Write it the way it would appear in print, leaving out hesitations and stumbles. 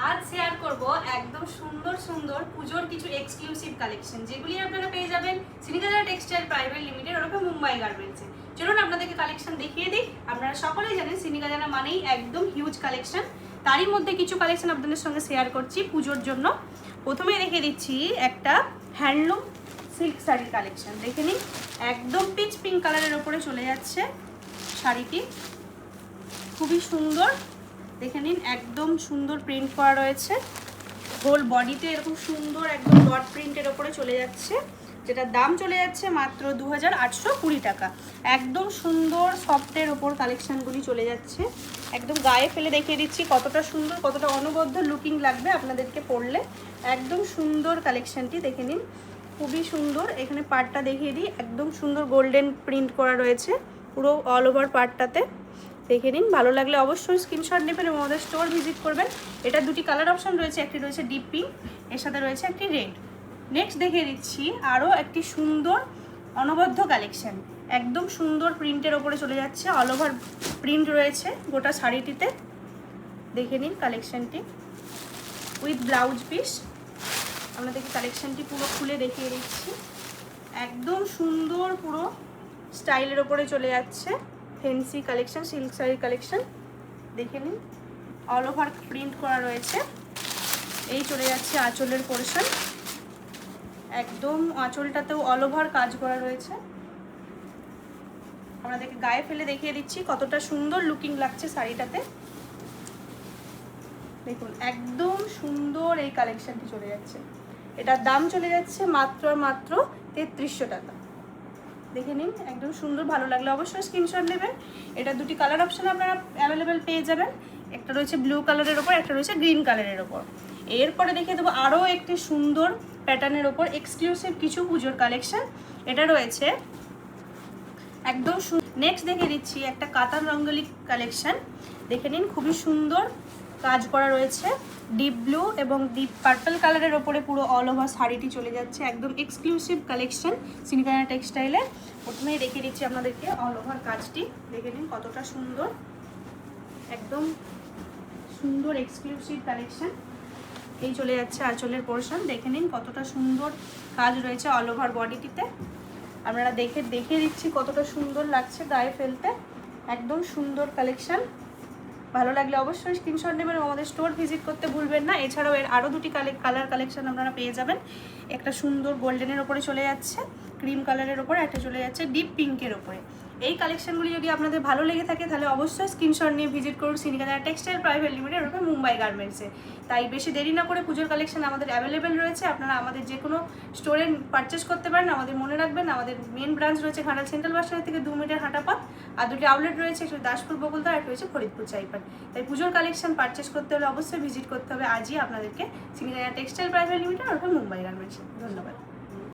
আজ শেয়ার করব একদম সুন্দর সুন্দর পুজোর কিছু এক্সক্লুসিভ কালেকশন, যেগুলি আপনারা পেয়ে যাবেন শ্রীনিকেতন টেক্সটাইল প্রাইভেট লিমিটেড ওরকম মুম্বাই গার্মেন্টসে। চলুন আপনাদেরকে কালেকশন দেখিয়ে দিই। আপনারা সকলেই জানেন শ্রীনিকেতন মানেই একদম হিউজ কালেকশন, তারই মধ্যে কিছু কালেকশন আপনাদের সঙ্গে শেয়ার করছি পুজোর জন্য। প্রথমেই রেখে দিচ্ছি একটা হ্যান্ডলুম সিল্ক শাড়ির কালেকশন, দেখে নিন। একদম পিচ পিঙ্ক কালারের ওপরে চলে যাচ্ছে শাড়িটি, খুবই সুন্দর। দেখে নিন, একদম সুন্দর প্রিন্ট করা রয়েছে, হোল বডিতে এরকম সুন্দর একদম ডট প্রিন্টের ওপরে চলে যাচ্ছে, যেটার দাম চলে যাচ্ছে মাত্র 2820 টাকা। একদম সুন্দর সফটের ওপর কালেকশানগুলি চলে যাচ্ছে। একদম গায়ে ফেলে দেখিয়ে দিচ্ছি কতটা সুন্দর, কতটা অনবদ্য লুকিং লাগবে আপনাদেরকে পরলে। একদম সুন্দর কালেকশানটি দেখে নিন, খুবই সুন্দর। এখানে পাড়টা দেখিয়ে দিই, একদম সুন্দর গোল্ডেন প্রিন্ট করা রয়েছে পুরো অল ওভার পাড়টাতে। দেখে নিন, ভালো লাগলে অবশ্যই স্ক্রিনশট নেবেন এবং আমাদের স্টোর ভিজিট করবেন। এটা দুটি কালার অপশন রয়েছে, একটি রয়েছে ডিপ পিঙ্ক, এর সাথে রয়েছে একটি রেড। নেক্সট দেখিয়ে দিচ্ছি আরও একটি সুন্দর অনবদ্য কালেকশন, একদম সুন্দর প্রিন্টের ওপরে চলে যাচ্ছে, অল ওভার প্রিন্ট রয়েছে গোটা শাড়িটিতে। দেখে নিন কালেকশনটি উইথ ব্লাউজ পিস। আপনাদেরকে কালেকশনটি পুরো খুলে দেখিয়ে দিচ্ছি। একদম সুন্দর পুরো স্টাইলের ওপরে চলে যাচ্ছে, ফ্যান্সি কালেকশন, সিল্ক শাড়ির কালেকশন। দেখে নিন, অল ওভার প্রিন্ট করা রয়েছে। এই চলে যাচ্ছে আঁচলের পোর্শন, একদম আঁচলটাতেও অল ওভার কাজ করা রয়েছে। আপনাদেরকে গায়ে ফেলে দেখিয়ে দিচ্ছি কতটা সুন্দর লুকিং লাগছে শাড়িটাতে। দেখুন, একদম সুন্দর এই কালেকশনটি চলে যাচ্ছে। এটার দাম চলে যাচ্ছে মাত্র 3300 টাকা। দেখে নিন, একদম সুন্দর। ভালো লাগলে অবশ্যই স্ক্রিনশট নেবেন। এটা দুটি কালার অপশন আপনারা অ্যাভেলেবেল পেয়ে যাবেন, একটা রয়েছে ব্লু কালারের ওপর, একটা রয়েছে গ্রিন কালারের ওপর। এরপরে দেখিয়ে দেবো আরও একটি সুন্দর প্যাটার্নের ওপর এক্সক্লুসিভ কিছু পুজোর কালেকশন। এটা রয়েছে একদম নেক্সট দেখিয়ে দিচ্ছি একটা কাতান রঙ্গোলি কালেকশন। দেখে নিন, খুবই সুন্দর কাজ করা রয়েছে, ডিপ ব্লু এবং ডিপ পার্পল কালারের ওপরে পুরো অল ওভার শাড়িটি চলে যাচ্ছে। একদম এক্সক্লুসিভ কালেকশন শ্রীনিকেতন টেক্সটাইলে। প্রথমেই দেখিয়ে দিচ্ছি আপনাদেরকে অল ওভার কাজটি, দেখে নিন কতটা সুন্দর, একদম সুন্দর এক্সক্লুসিভ কালেকশন। এই চলে যাচ্ছে আঁচলের পোর্শন, দেখে নিন কতটা সুন্দর কাজ রয়েছে অল ওভার বডিটিতে। আপনারা দেখিয়ে দিচ্ছি কতটা সুন্দর লাগছে গায়ে ফেলতে। একদম সুন্দর কালেকশন। ভালো লাগলে অবশ্যই স্ক্রিনশট নেবেন এবং আমাদের স্টোর ভিজিট করতে ভুলবেন না। এছাড়াও এর আরও দুটি কালার কালেকশন আপনারা পেয়ে যাবেন। একটা সুন্দর গোল্ডেনের ওপরে চলে যাচ্ছে, ক্রিম কালারের ওপরে, একটা চলে যাচ্ছে ডিপ পিঙ্কের ওপরে। এই কালেকশনগুলি যদি আপনাদের ভালো লেগে থাকে তাহলে অবশ্যই স্ক্রিনশট নিয়ে ভিজিট করুন শ্রীনিকেতন টেক্সটাইল প্রাইভেট লিমিটেড ওরকম মুম্বাই গার্মেন্টসে। তাই বেশি দেরি না করে পুজোর কালেকশন আমাদের অ্যাভেলেবেল রয়েছে, আপনারা আমাদের যে কোনো স্টোরে পারচেস করতে পারেন। আমাদের মনে রাখবেন, আমাদের মেন ব্রাঞ্চ রয়েছে ঘাটাল সেন্ট্রাল বাস স্ট্যান্ড থেকে 2 মিনিটের হাঁটা পথ, আর দুটি আউটলেট রয়েছে, একটা দাসপুর বকুলতলা, একটা রয়েছে ফরিদপুর চাইপাট। তাই পুজোর কালেকশন পারচেস করতে হলে অবশ্যই ভিজিট করতে হবে আজই আপনাদেরকে শ্রীনিকেতন টেক্সটাইল প্রাইভেট লিমিটেড ওরকম মুম্বাই গার্মেন্টসে। ধন্যবাদ।